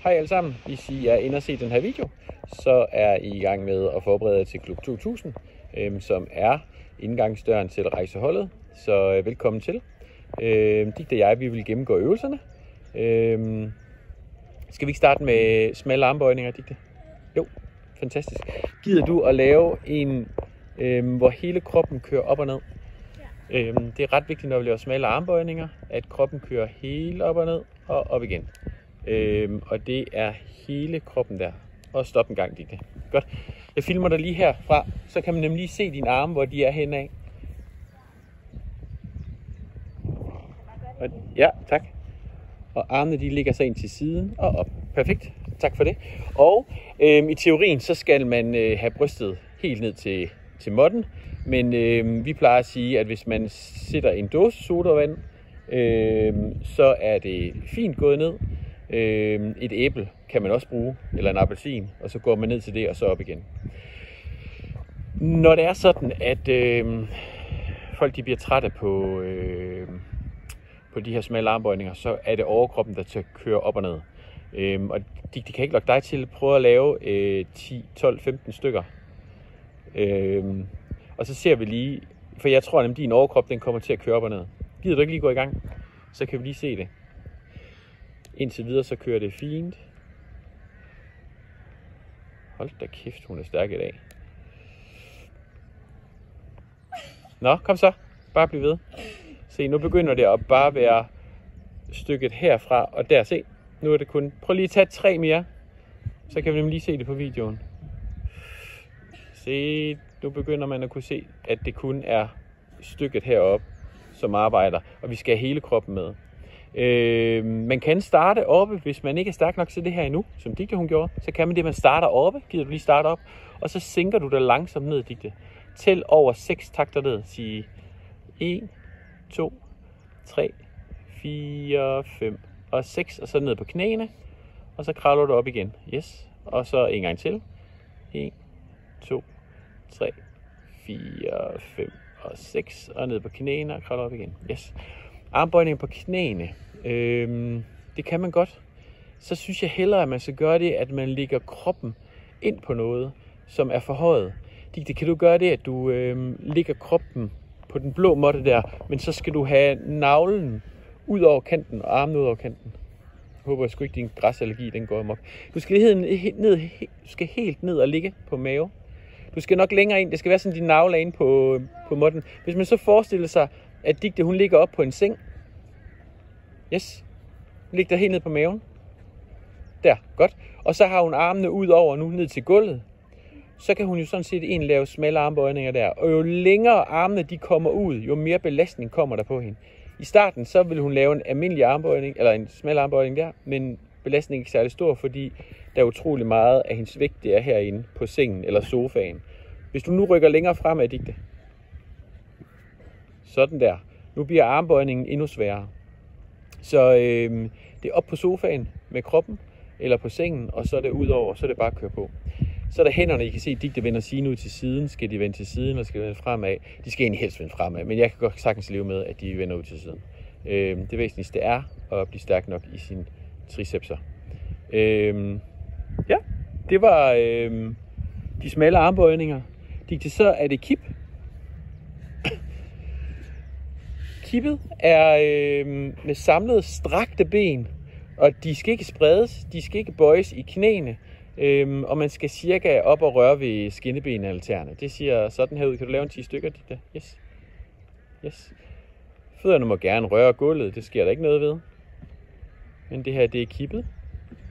Hej alle sammen. Hvis I er inde og se den her video, så er I i gang med at forberede jer til Klub 2000, som er indgangsdøren til rejseholdet. Så velkommen til. Digte og jeg, vi vil gennemgå øvelserne. Skal vi ikke starte med smalle armbøjninger, Digte? Jo, fantastisk. Gider du at lave en, hvor hele kroppen kører op og ned? Ja. Det er ret vigtigt, når vi laver smalle armbøjninger, at kroppen kører helt op og ned og op igen. Og det er hele kroppen der. Og stop en gang, Digte. Godt. Jeg filmer dig lige herfra, så kan man nemlig lige se dine arme, hvor de er henad. Ja, tak. Og armene de ligger så ind til siden og op. Perfekt. Tak for det. Og i teorien så skal man have brystet helt ned til måtten. Men vi plejer at sige, at hvis man sætter en dåse sodavand, så er det fint gået ned. Et æble kan man også bruge, eller en appelsin, og så går man ned til det og så op igen. Når det er sådan, at folk de bliver trætte på de her smalle armbøjninger, så er det overkroppen, der kører op og ned. Og de kan ikke lokke dig til at prøve at lave 10, 12, 15 stykker. Og så ser vi lige, for jeg tror nemlig, din overkrop den kommer til at køre op og ned. Gider du ikke lige gå i gang? Så kan vi lige se det. Indtil videre så kører det fint. Hold da kæft, hun er stærk i dag. Nå, kom så. Bare bliv ved. Se, nu begynder det at bare være stykket herfra og der. Se, nu er det kun... Prøv lige at tage 3 mere. Så kan vi nemlig lige se det på videoen. Se, nu begynder man at kunne se, at det kun er stykket heroppe, som arbejder. Og vi skal have hele kroppen med. Man kan starte oppe, hvis man ikke er stærk nok til det her endnu, som Digte hun gjorde. Så kan man det, man starter oppe. Gider du lige starte op. Og så sænker du dig langsomt ned, Digte. Tæl over 6 takter ned. Sig 1, 2, 3, 4, 5 og 6. Og så ned på knæene. Og så kravler du op igen. Yes. Og så en gang til. 1, 2, 3, 4, 5 og 6. Og ned på knæene og kravler op igen. Yes. Armbøjning på knæene. Det kan man godt. Så synes jeg hellere, at man skal gøre det, at man lægger kroppen ind på noget, som er forhøjet. Det kan du gøre det, at du lægger kroppen på den blå måtte der, men så skal du have navlen ud over kanten og armen ud over kanten. Jeg håber sgu ikke, din græsallergi den går amok. Du skal helt ned og ligge på mave. Du skal nok længere ind. Det skal være sådan, din navle er inde på måtten. Hvis man så forestiller sig, at Digte hun ligger op på en seng. Yes. Ligger der helt ned på maven. Der, godt. Og så har hun armene ud over nu ned til gulvet. Så kan hun jo sådan set lave smalle armbøjninger der. Og jo længere armene de kommer ud, jo mere belastning kommer der på hende. I starten så vil hun lave en almindelig armbøjning, eller en smal armbøjning der, men belastningen er ikke særlig stor, fordi der er utrolig meget af hendes vægt, det er herinde på sengen eller sofaen. Hvis du nu rykker længere fremad, Digte. Sådan der. Nu bliver armbøjningen endnu sværere. Så det er op på sofaen med kroppen, eller på sengen, og så er det ud over, så er det bare at køre på. Så er der hænderne, I kan se, Digte vender sine ud til siden. Skal de vende til siden, eller skal de vende fremad? De skal egentlig helst vende fremad, men jeg kan godt sagtens leve med, at de vender ud til siden. Det væsentligste er at blive stærk nok i sine tricepser. Ja, det var de smalle armbøjninger. Digte, så er det kip. Kippet er med samlede strakte ben, og de skal ikke spredes, de skal ikke bøjes i knæene, og man skal cirka op og røre ved skinnebenene eller tæerne. Det ser sådan her ud. Kan du lave en 10 stykker, Digte? Yes. Yes. Fødderne må gerne røre gulvet, det sker der ikke noget ved. Men det her, det er kippet.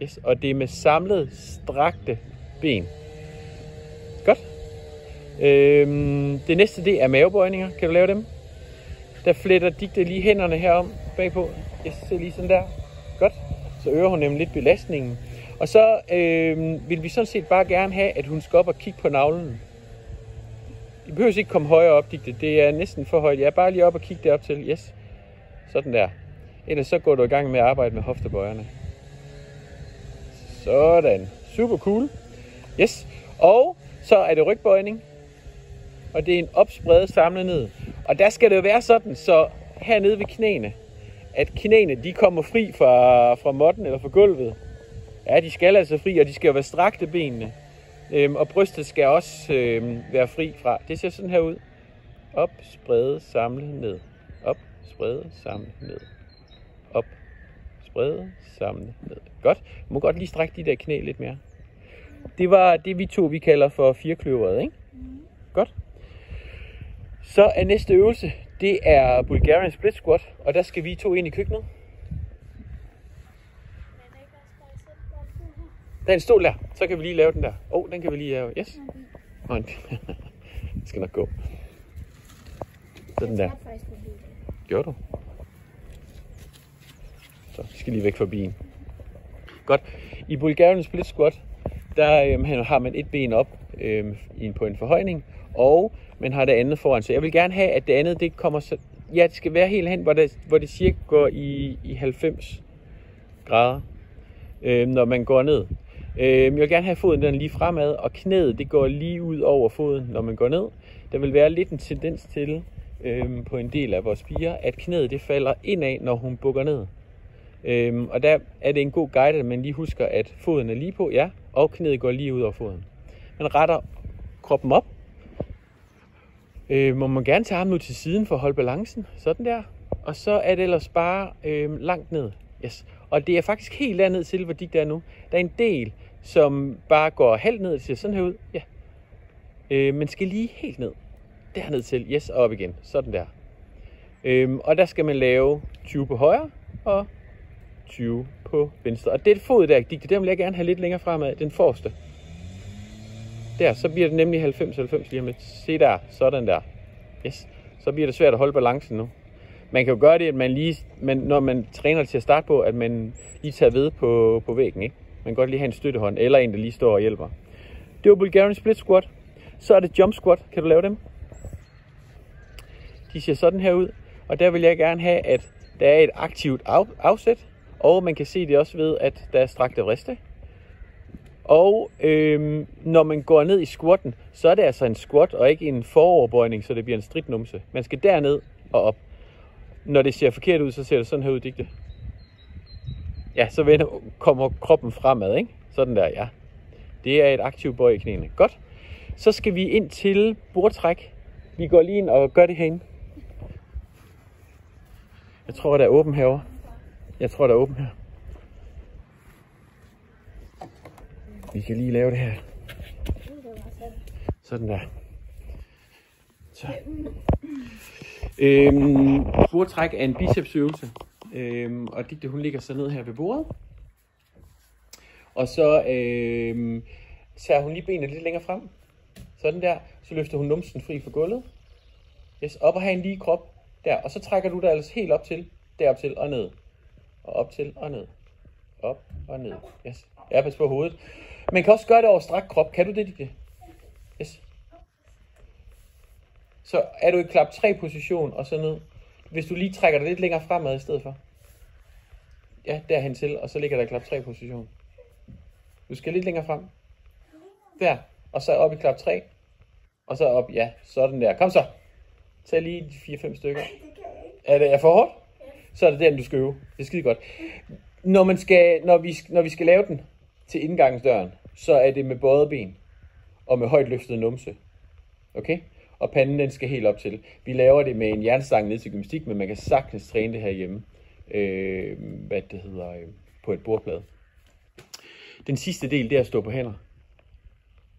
Yes. Og det er med samlede strakte ben. Godt. Det næste, det er mavebøjninger. Kan du lave dem? Der fletter Digte lige hænderne herom bagpå. Jeg ser lige sådan der. Godt. Så øger hun nemlig lidt belastningen. Og så vil vi sådan set bare gerne have, at hun skal op og kigge på navlen. I behøver ikke komme højere op, Digte. Det er næsten for højt. Jeg er bare lige op og kigge derop til. Yes. Sådan der. Ellers så går du i gang med at arbejde med hoftebøjerne. Sådan. Super cool. Yes. Og så er det rygbøjning. Og det er en opspredet samlet ned. Og der skal det jo være sådan, så hernede ved knæene, at knæene de kommer fri fra måtten eller fra gulvet. Ja, de skal altså fri, og de skal jo være strakte benene. Og brystet skal også være fri fra. Det ser sådan her ud. Op, sprede, samle, ned. Op, sprede, samle, ned. Op, sprede, samle, ned. Godt. Du må godt lige strække de der knæ lidt mere. Det var det, vi kalder for firkløveret, ikke? Godt. Så er næste øvelse, det er Bulgarian Split Squat, og der skal vi 2 ind i køkkenet. Der er en stol der, så kan vi lige lave den der. Den kan vi lige lave. Yes. Det skal nok gå. Sådan der. Gjorde du? Så vi skal lige væk fra bilen. Godt. I Bulgarian Split Squat, der har man et ben op på en forhøjning, og man har det andet foran. Så jeg vil gerne have, at det andet, det kommer så... Ja, det skal være helt hen, hvor det cirka går i 90 grader, når man går ned. Jeg vil gerne have foden den lige fremad, og knæet, det går lige ud over foden, når man går ned. Der vil være lidt en tendens til, på en del af vores piger, at knæet, det falder indad, når hun bukker ned. Og der er det en god guide, at man lige husker, at foden er lige på, ja, og knæet går lige ud over foden. Man retter kroppen op. Må man gerne tage armen ud til siden for at holde balancen, sådan der. Og så er det ellers bare langt ned. Yes. Og det er faktisk helt derned til, hvor dit der er nu. Der er en del, som bare går halvt ned og ser sådan her ud. Ja. Man skal lige helt ned. Derned til, yes, og op igen. Sådan der. Og der skal man lave 20 på højre og 20 på venstre. Og det fod der, den vil jeg gerne have lidt længere fremad, den forreste. Der, så bliver det nemlig 90-90 lige om lidt. Se der, sådan der. Yes. Så bliver det svært at holde balancen nu. Man kan jo gøre det, at når man træner til at starte på, at man lige tager ved på væggen, ikke? Man kan godt lige have en støttehånd, eller en, der lige står og hjælper. Det var Bulgarian Split Squat. Så er det Jump Squat. Kan du lave dem? De ser sådan her ud. Og der vil jeg gerne have, at der er et aktivt afsæt. Og man kan se det også ved, at der er strakte vriste. Og når man går ned i squatten, så er det altså en squat og ikke en foroverbøjning, så det bliver en stridtnumse. Man skal derned og op. Når det ser forkert ud, så ser det sådan her ud, Digte. Ja, så kommer kroppen fremad, ikke? Sådan der, ja. Det er et aktivt bøj i knæene. Godt. Så skal vi ind til bordtræk. Vi går lige ind og gør det herinde. Jeg tror, der er åben herovre. Jeg tror, der er åben her. Vi kan lige lave det her. Sådan der. Så. Bordtræk er en bicepsøvelse. Og Digte, hun ligger så ned her ved bordet. Og så tager hun lige benene lidt længere frem. Sådan der. Så løfter hun numsen fri fra gulvet. Yes, op og have en lige krop. Der. Og så trækker du dig ellers helt op til. Derop til og ned. Og op til og ned. Op og ned. Yes. Ja, pas på hovedet. Man kan også gøre det over strak krop. Kan du det, Digte? Yes. Så er du i klap 3 position og så ned. Hvis du lige trækker dig lidt længere fremad i stedet for. Ja, derhen til, og så ligger der i klap 3 position. Du skal lidt længere frem. Der, og så op i klap 3. Og så op, ja, sådan der. Kom så. Tag lige de 4-5 stykker. Er det for hårdt? Så er det den, du skal øve. Det er skide godt. Når vi skal lave den til indgangsdøren, så er det med bøjet ben og med højt løftet numse. Okay? Og panden, den skal helt op til. Vi laver det med en jernstang ned til gymnastik, men man kan sagtens træne det herhjemme. På et bordplade. Den sidste del, det er at stå på hænder.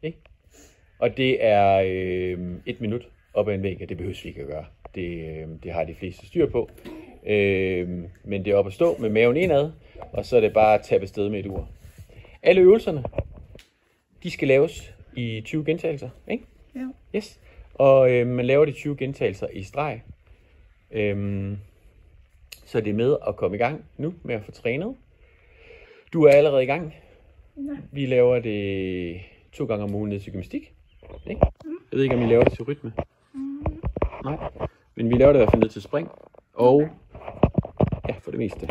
Ikke? Og det er 1 minut op ad en væg, og det behøves vi ikke at gøre. Det har de fleste styr på. Men det er op at stå med maven indad, og så er det bare at tage afsted med et ur. Alle øvelserne, de skal laves i 20 gentagelser, ikke? Ja. Yes. Og man laver de 20 gentagelser i streg. Så det er med at komme i gang nu med at få trænet. Du er allerede i gang. Nej. Vi laver det 2 gange om ugen ned til gymnastik. Ikke? Jeg ved ikke, om vi laver det til rytme. Nej. Men vi laver det i hvert fald ned til spring. Og ja, for det meste.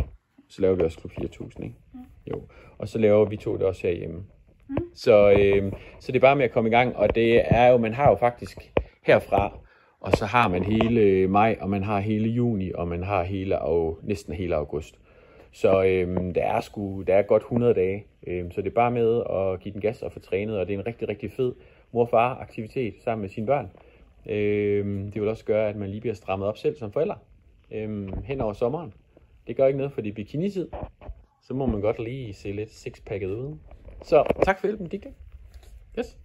Så laver vi også klub 4000, ikke? Jo. Og så laver vi 2 det også herhjemme. Så det er bare med at komme i gang. Og det er jo, man har jo faktisk herfra, og så har man hele maj, og man har hele juni, og man har næsten hele august. Så der er godt 100 dage. Så det er bare med at give den gas og få trænet, og det er en rigtig, rigtig fed mor-far-aktivitet sammen med sine børn. Det vil også gøre, at man lige bliver strammet op selv som forældre hen over sommeren. Det gør ikke noget, for det er bikinitid. Så må man godt lige se lidt sixpacket ud. Så tak for hjælpen, Dick. Yes.